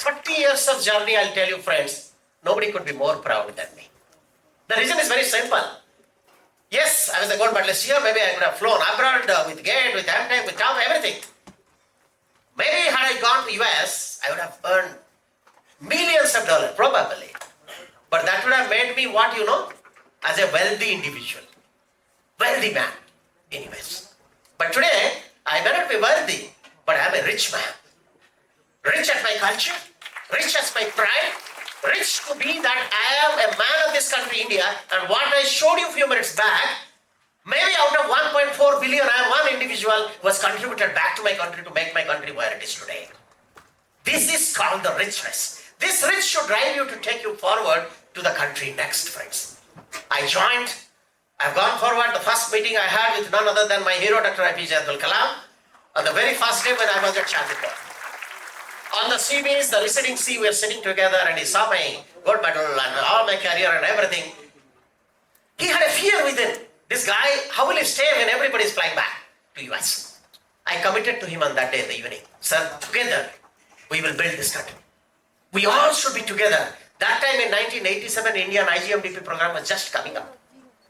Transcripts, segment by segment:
30 years of journey, I'll tell you friends, nobody could be more proud than me. The reason is very simple. Yes, I was a gold medalist here, maybe I could have flown abroad with GATE, with Amtech, with TOP, everything. Maybe had I gone to US, I would have earned millions of dollars, probably. But that would have made me what you know? As a wealthy individual. Wealthy man in US. But today, I may not be wealthy, but I am a rich man. Rich at my culture, rich as my pride, rich to be that I am a man of this country, India, and what I showed you a few minutes back, maybe out of 1.4 billion, I am one individual who has contributed back to my country to make my country where it is today. This is called the richness. This rich should drive you to take you forward to the country next, friends. I've gone forward. The first meeting I had with none other than my hero, Dr. APJ Abdul Kalam, on the very first day when I was at Chandipur. On the sea beach, the receding sea, we were sitting together and he saw my gold medal and all my career and everything. He had a fear within. This guy, how will he stay when everybody is flying back to US? I committed to him on that day in the evening. Sir, together, we will build this country. We all should be together. That time in 1987, Indian IGMDP program was just coming up.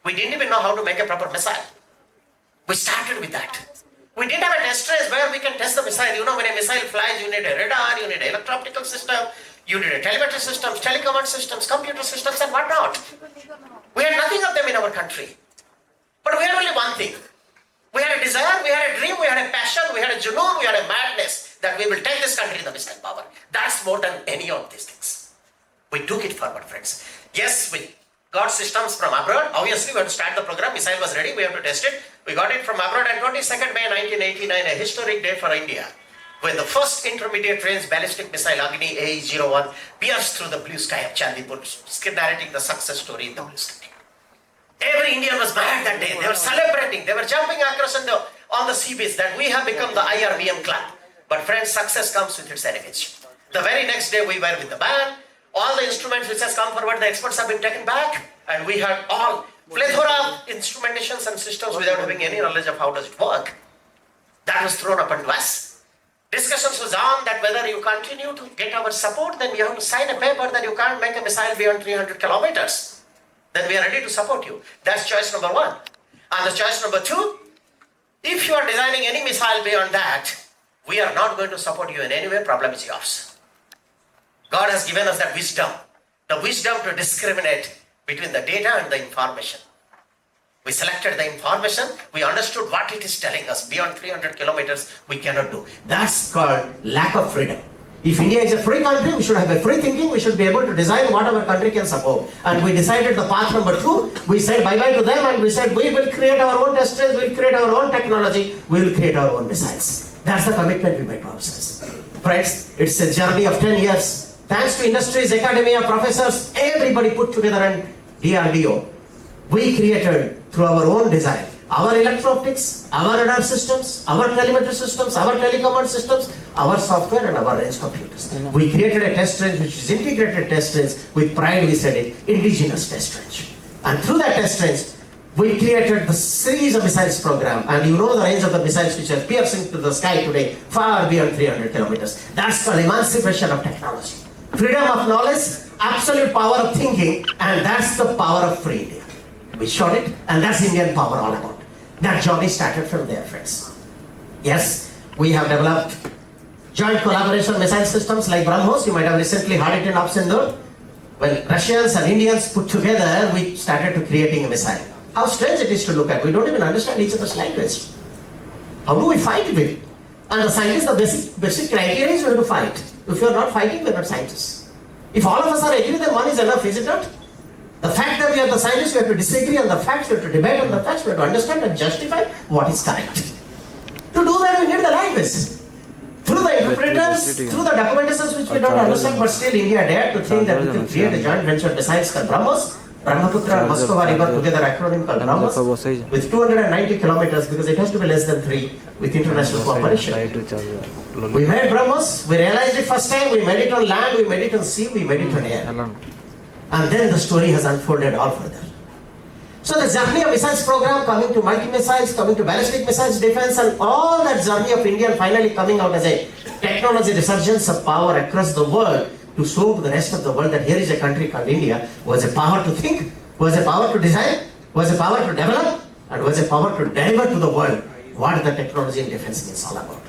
We didn't even know how to make a proper missile. We started with that. We didn't have a test trace where we can test the missile. You know, when a missile flies, you need a radar, you need an electro-optical system, you need a telemetry system, telecommand systems, computer systems, and whatnot. We had nothing of them in our country. But we had only one thing. We had a desire, we had a dream, we had a passion, we had a junoon, we had a madness that we will take this country in the missile power. That's more than any of these things. We took it forward, friends. Yes, we got systems from abroad. Obviously, we had to start the program. Missile was ready. We have to test it. We got it from abroad. And 22nd May 1989, a historic day for India, when the first intermediate range ballistic missile Agni AE-01 pierced through the blue sky of Chandipur, narrating the success story in the blue sky. Every Indian was mad that day. They were celebrating. They were jumping across on the sea beach that we have become the IRBM club. But friends, success comes with its enemies. The very next day, we were with the band. All the instruments which has come forward, the experts have been taken back, and we had all plethora of instrumentations and systems without having any knowledge of how does it work. That was thrown upon us. Discussions was on that whether you continue to get our support, then you have to sign a paper that you can't make a missile beyond 300 kilometers. Then we are ready to support you. That's choice number one. And the choice number two, if you are designing any missile beyond that, we are not going to support you in any way. Problem is yours. God has given us that wisdom, the wisdom to discriminate between the data and the information. We selected the information, we understood what it is telling us. Beyond 300 kilometers, we cannot do. That's called lack of freedom. If India is a free country, we should have a free thinking, we should be able to design what our country can support. And we decided the path number 2, we said bye-bye to them and we said we will create our own test trace, we will create our own technology, we will create our own missiles. That's the commitment we made to ourselves. Friends, it's a journey of 10 years. Thanks to industries, academia, professors, everybody put together and DRDO. We created through our own design, our electro-optics, our radar systems, our telemetry systems, our telecommand systems, our software and our range computers. We created a test range which is integrated test range. With pride we said it, indigenous test range. And through that test range, we created the series of missiles program, and you know the range of the missiles which are piercing to the sky today, far beyond 300 kilometers. That's called emancipation of technology. Freedom of knowledge, absolute power of thinking, and that's the power of free India. We showed it, and that's Indian power all about. That journey started from there, friends. Yes, we have developed joint collaboration missile systems like BrahMos. You might have recently heard it in Upsindur. When Russians and Indians put together, we started to creating a missile. How strange it is to look at. We don't even understand each other's language. How do we fight with it? And the scientists, the basic criteria is we have to fight. If you are not fighting, we are not scientists. If all of us are agree, then one is enough, is it not? The fact that we are the scientists, we have to disagree on the facts, we have to debate on the facts, we have to understand and justify what is correct. To do that, we need the language. Through the interpreters, through the documentations which we don't understand, but still India dared to think that we can create a joint venture missiles called BrahMos. Brahmaputra and Moscow river together, acronym called BrahMos, with 290 kilometers, because it has to be less than 3 with international cooperation. We made BrahMos, we realized it first time, we made it on land, we made it on sea, we made it on air. And then the story has unfolded all further. So the journey of missiles program, coming to multi-missiles, coming to ballistic missiles defense, and all that journey of India finally coming out as a technology resurgence of power across the world to show to the rest of the world that here is a country called India who has a power to think, who has a power to design, who has a power to develop, and who has a power to deliver to the world what the technology and defense is all about.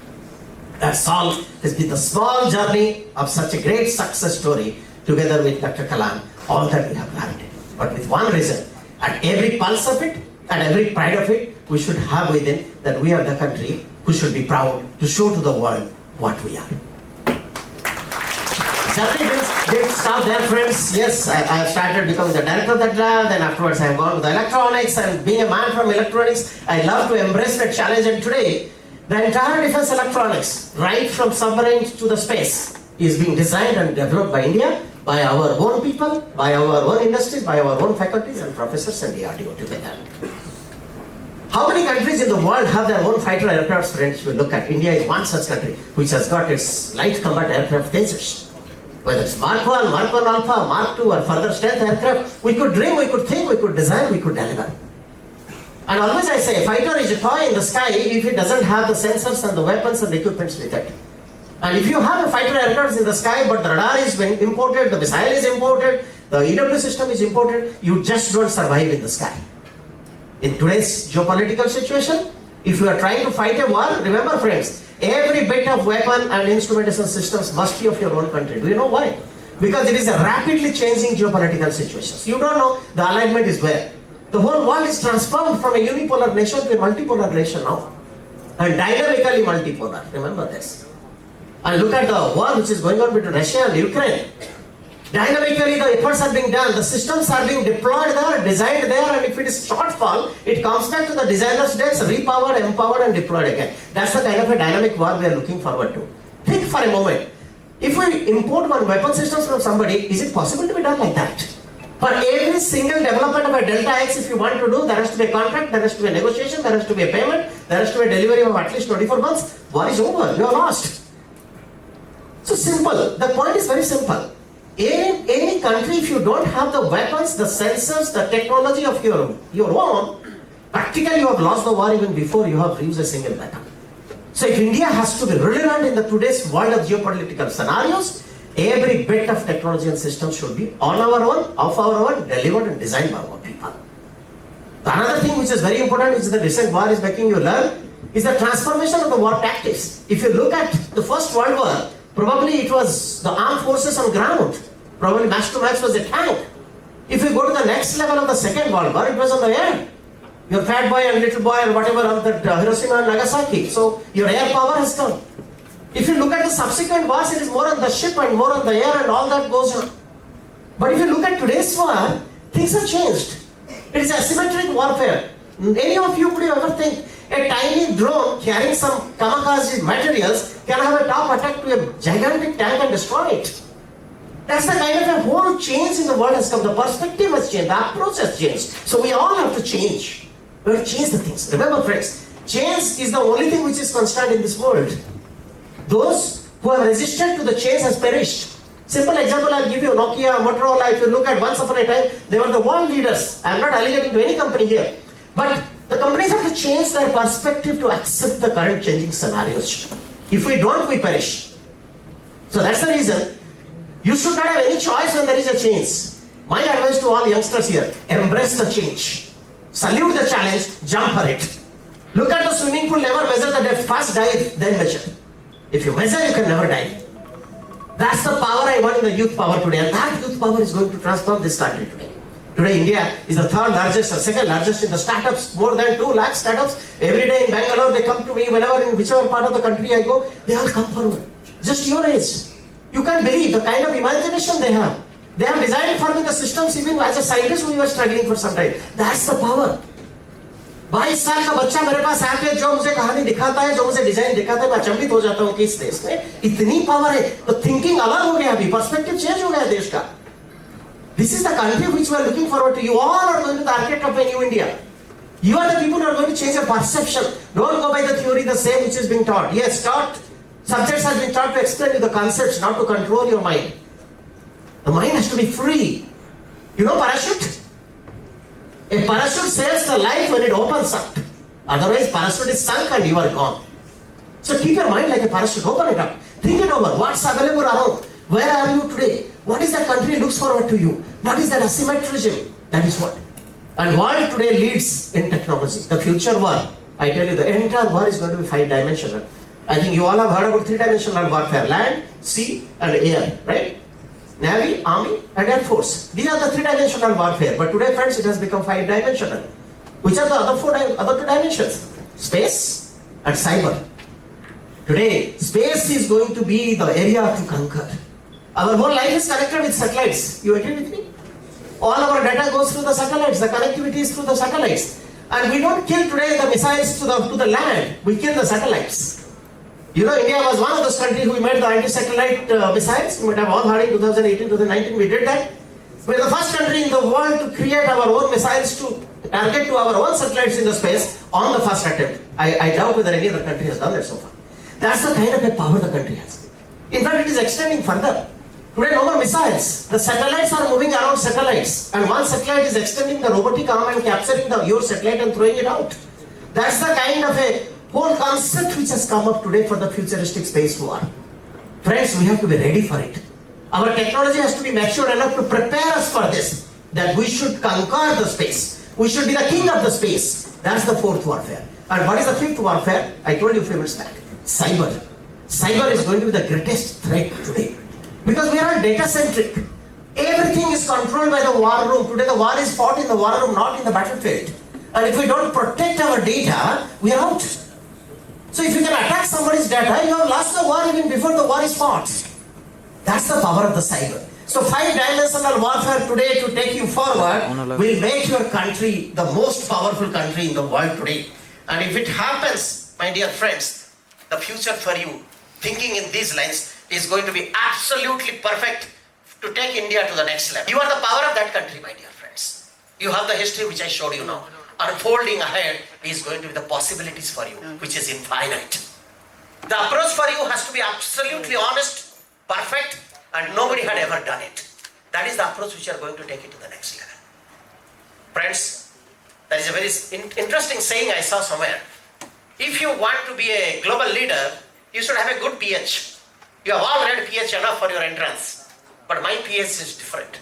That's all. It's been the small journey of such a great success story together with Dr. Kalam, all that we have learned. But with one reason, at every pulse of it, and every pride of it, we should have within that we are the country who should be proud to show to the world what we are. Journey didn't stop there, friends. Yes, I have started becoming the director of that lab, then afterwards I have gone to the electronics, and being a man from electronics, I love to embrace that challenge, and today, the entire defense electronics, right from submarine to the space, is being designed and developed by India, by our own people, by our own industries, by our own faculties and professors and DRDO together. How many countries in the world have their own fighter aircraft, friends? We look at India is one such country which has got its light combat aircraft phasers. Whether it's Mark 1, Mark 1 Alpha, Mark 2 or further strength aircraft, we could dream, we could think, we could design, we could deliver. And always I say, a fighter is a toy in the sky if it doesn't have the sensors and the weapons and the equipments with it. And if you have a fighter aircraft in the sky, but the radar is imported, the missile is imported, the EW system is imported, you just don't survive in the sky. In today's geopolitical situation, if you are trying to fight a war, remember friends, every bit of weapon and instrumentation systems must be of your own country. Do you know why? Because it is a rapidly changing geopolitical situation. You don't know the alignment is where. The whole world is transformed from a unipolar nation to a multipolar nation now. And dynamically multipolar, remember this. And look at the war which is going on between Russia and Ukraine. Dynamically the efforts are being done, the systems are being deployed there, designed there, and if it is shortfall, it comes back to the designer's desk, repowered, empowered and deployed again. That's the kind of a dynamic war we are looking forward to. Think for a moment. If we import one weapon systems from somebody, is it possible to be done like that? For every single development of a Delta X, if you want to do, there has to be a contract, there has to be a negotiation, there has to be a payment, there has to be a delivery of at least 24 months. War is over, you are lost. So simple. The point is very simple. In any country, if you don't have the weapons, the sensors, the technology of your own, practically you have lost the war even before you have used a single weapon. So if India has to be relevant in the today's world of geopolitical scenarios, every bit of technology and system should be on our own, of our own, delivered and designed by our people. Another thing which is very important, which the recent war is making you learn, is the transformation of the war tactics. If you look at the First World War, probably it was the armed forces on ground. Probably match to match was a tank. If you go to the next level of the Second World War, it was on the air. Your fat boy and little boy or whatever on that Hiroshima and Nagasaki. So your air power has come. If you look at the subsequent wars, it is more on the ship and more on the air and all that goes on. But if you look at today's war, things have changed. It is asymmetric warfare. Any of you could ever think a tiny drone carrying some kamikaze materials can have a top attack to a gigantic tank and destroy it? That's the kind of a whole change in the world has come. The perspective has changed, the approach has changed. So we all have to change. We have to change the things. Remember friends, change is the only thing which is constant in this world. Those who have resisted to the change has perished. Simple example I'll give you, Nokia, Motorola, if you look at once upon a time, they were the world leaders. I'm not alligating to any company here. But the companies have to change their perspective to accept the current changing scenarios. If we don't, we perish. So that's the reason you should not have any choice when there is a change. My advice to all youngsters here, embrace the change. Salute the challenge, jump for it. Look at the swimming pool, never measure the depth, first dive, then measure. If you measure, you can never dive. That's the power I want in the youth power today, and that youth power is going to transform this country today. Today India is the third largest or second largest in the startups, more than 2 lakh startups. Every day in Bangalore they come to me, whenever in whichever part of the country I go, they all come forward. Just your age. You can't believe the kind of imagination they have. They have designed for me the systems even as a scientist we were struggling for some time. That's the power. 22 साल का बच्चा मेरे पास आके जो मुझे कहानी दिखाता है, जो मुझे डिजाइन दिखाता है, मैं अचंभित हो जाता हूँ कि इस देश में इतनी पावर है. तो थिंकिंग अलग हो गया, अभी पर्सपेक्टिव चेंज हो गया देश का. This is the country which we are looking forward to. You all are going to the architect of a new India. You are the people who are going to change your perception. Don't go by the theory the same which is being taught. Yes, taught. Subjects have been taught to explain you the concepts, not to control your mind. The mind has to be free. You know parachute? A parachute saves the life when it opens up. Otherwise, parachute is sunk and you are gone. So keep your mind like a parachute. Open it up. Think it over. What's available around? Where are you today? What is that country looks forward to you? What is that asymmetrism? That is what. And world today leads in technology. The future war, I tell you, the entire war is going to be 5-dimensional. I think you all have heard about 3-dimensional warfare: land, sea, and air, right? Navy, army, and air force. These are the 3-dimensional warfare. But today, friends, it has become 5-dimensional. Which are the other 2 dimensions? Space and cyber. Today, space is going to be the area to conquer. Our whole life is connected with satellites. You agree with me? All our data goes through the satellites. The connectivity is through the satellites. And we don't kill today the missiles to the land. We kill the satellites. You know, India was one of those countries who made the anti-satellite missiles. You might have all heard in 2018, 2019, we did that. We're the first country in the world to create our own missiles to target to our own satellites in the space on the first attempt. I doubt whether any other country has done that so far. That's the kind of a power the country has. In fact, it is extending further. Today, no more missiles. The satellites are moving around satellites. And one satellite is extending the robotic arm and capturing your satellite and throwing it out. That's the kind of a whole concept which has come up today for the futuristic space war. Friends, we have to be ready for it. Our technology has to be mature enough to prepare us for this. That we should conquer the space. We should be the king of the space. That's the 4th warfare. And what is the 5th warfare? I told you a few minutes back. Cyber. Cyber is going to be the greatest threat today. Because we are data-centric. Everything is controlled by the war room. Today the war is fought in the war room, not in the battlefield. And if we don't protect our data, we are out. So if you can attack somebody's data, you have lost the war even before the war is fought. That's the power of the cyber. So 5-dimensional warfare today to take you forward will make your country the most powerful country in the world today. And if it happens, my dear friends, the future for you, thinking in these lines, is going to be absolutely perfect to take India to the next level. You are the power of that country, my dear friends. You have the history which I showed you now. Unfolding ahead is going to be the possibilities for you, which is infinite. The approach for you has to be absolutely honest, perfect, and nobody had ever done it. That is the approach which you are going to take it to the next level. Friends, there is a very interesting saying I saw somewhere. If you want to be a global leader, you should have a good PH. You have all read PH enough for your entrance. But my PH is different.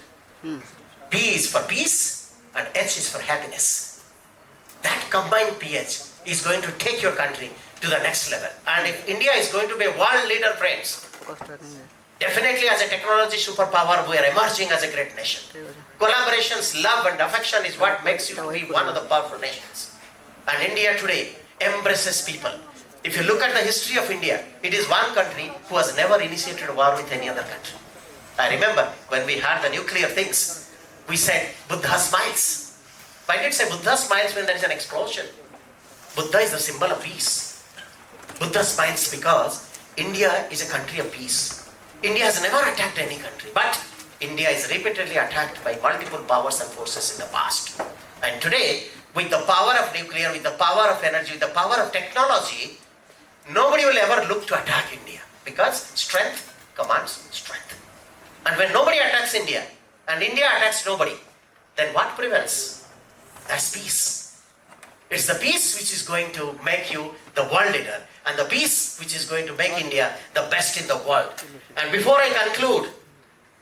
P is for peace and H is for happiness. That combined PH is going to take your country to the next level. And if India is going to be a world leader, friends, definitely as a technology superpower, we are emerging as a great nation. Collaborations, love and affection is what makes you to be one of the powerful nations. And India today embraces people. If you look at the history of India, it is one country who has never initiated a war with any other country. I remember when we had the nuclear things, we said, Buddha smiles. Why did it say Buddha smiles when there is an explosion? Buddha is the symbol of peace. Buddha smiles because India is a country of peace. India has never attacked any country, but India is repeatedly attacked by multiple powers and forces in the past. And today, with the power of nuclear, with the power of energy, with the power of technology, nobody will ever look to attack India because strength commands strength. And when nobody attacks India and India attacks nobody, then what prevails? That's peace. It's the peace which is going to make you the world leader and the peace which is going to make India the best in the world. And before I conclude,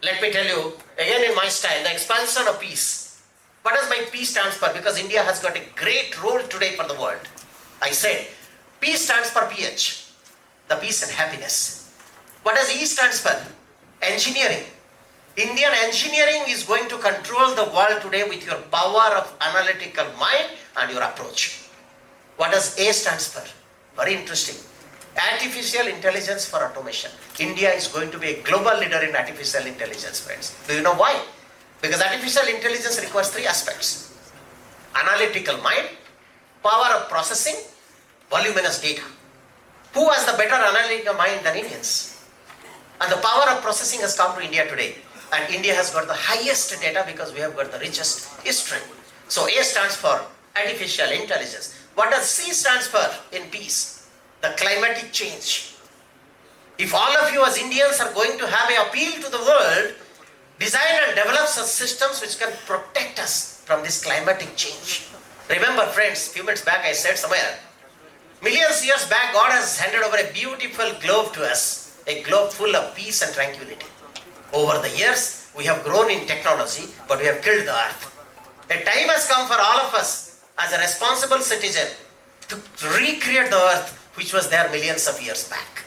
let me tell you, again in my style, the expansion of peace. What does my peace stand for? Because India has got a great role today for the world. I said, P stands for PH, the peace and happiness. What does E stands for? Engineering. Indian engineering is going to control the world today with your power of analytical mind and your approach. What does A stands for? Very interesting. Artificial intelligence for automation. India is going to be a global leader in artificial intelligence, friends. Do you know why? Because artificial intelligence requires 3 aspects. Analytical mind, power of processing, voluminous data. Who has the better analytical mind than Indians? And the power of processing has come to India today. And India has got the highest data because we have got the richest history. So A stands for artificial intelligence. What does C stands for in peace? The climatic change. If all of you as Indians are going to have an appeal to the world, design and develop such systems which can protect us from this climatic change. Remember, friends, a few minutes back I said somewhere, millions of years back God has handed over a beautiful globe to us, a globe full of peace and tranquility. Over the years, we have grown in technology, but we have killed the earth. A time has come for all of us as a responsible citizen to recreate the earth which was there millions of years back.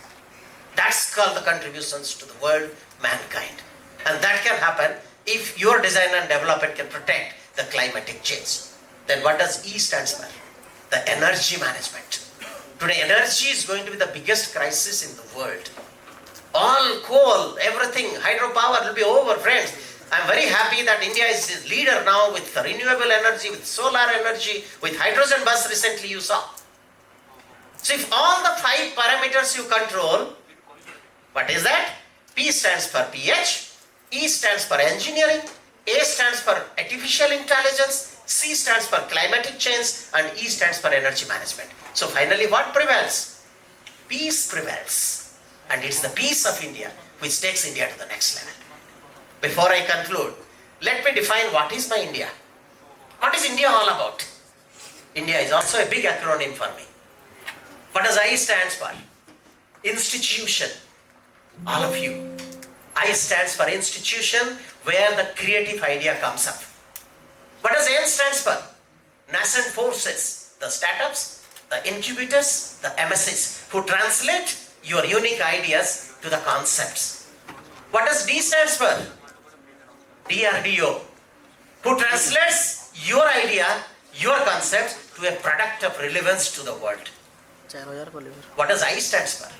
That's called the contributions to the world, mankind. And that can happen if your design and development can protect the climatic change. Then what does E stands for? The energy management. Today, energy is going to be the biggest crisis in the world. All coal, everything, hydropower will be over, friends. I'm very happy that India is the leader now with renewable energy, with solar energy, with hydrogen bus recently you saw. So if all the 5 parameters you control, what is that? P stands for pH, E stands for engineering, A stands for artificial intelligence, C stands for climatic change, and E stands for energy management. So finally what prevails? Peace prevails. And it's the peace of India which takes India to the next level. Before I conclude, let me define what is my India. What is India all about? India is also a big acronym for me. What does I stands for? Institution. All of you. I stands for institution where the creative idea comes up. What does N stands for? Nascent forces. The startups, the incubators, the MSCs who translate your unique ideas to the concepts. What does D stands for? DRDO, who translates your idea, your concept to a product of relevance to the world. What does I stands for?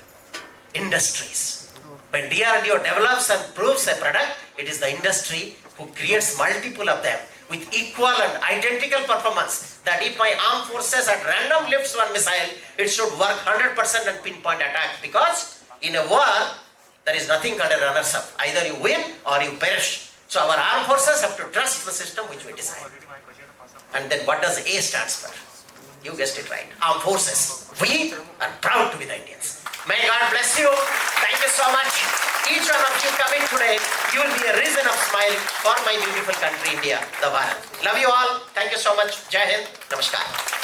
Industries. When DRDO develops and proves a product, it is the industry who creates multiple of them with equal and identical performance, that if my armed forces at random lifts one missile, it should work 100% and pinpoint attack, because in a war, there is nothing called a runners-up. Either you win or you perish. So our armed forces have to trust the system which we design. And then what does A stands for? You guessed it right. Armed forces. We are proud to be the Indians. May God bless you. Thank you so much. Each one of you coming today, you will be a reason of smile for my beautiful country, India, the Bharat. Love you all. Thank you so much. Jai Hind. Namaskar.